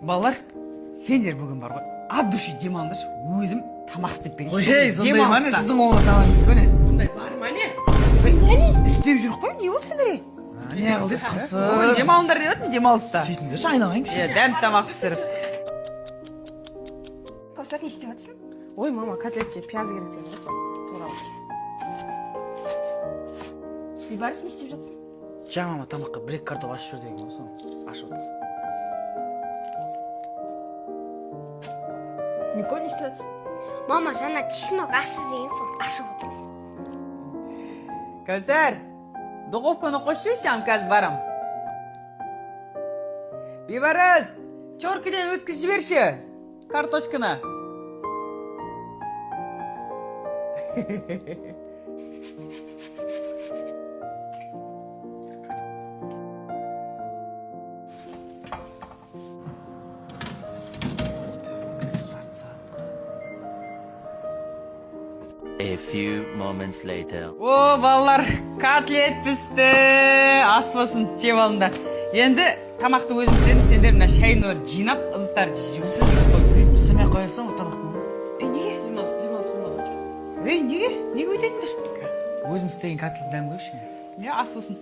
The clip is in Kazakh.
Балалар, сендер бүгін бар ғой. От души демалыңдаршы, өзім тамақ істеп берейін. Ой, сондай ма не сіздің оңға тамағыңыз ба не? Ондай бар ма не? Істеп жүріп қой, не болды сендерге? Не қылдық қысы? Демалыңдар деп едім, демалыста. Сөйтіңдерші айналайыншы. Дәм тамақ пісіріп. Кәусар, не істеп жатсың? Ой, мама, котлетке пияз керек деді ғой, сол туралы. Бейбарыс, не істеп жатсың? Жаңа мама тамаққа бір екі картоп ашып жібер деген ғой, соны ашып отыр. Нико, не істеп жатсың? Мама жаңа чеснок ашып деген соң ашып отыр. Кәусар, духовканы қосып жіберші, қазір барам. Бейбарыс, чоркіден өткізіп жіберші, картошканы. A few moments later. О, балалар, котлет пісті. Ас болсын, жеп алыңдар. Енді тамақты өзім істедім, сендер мына шайын жинап, ызықтарды жейсіз. Істемей қоясың ғой тамақтың. Неге? Димас қоймады ғой. Неге? Неге өйтетіңдер? Өзім істеген котлет дәм көрші. Ас болсын.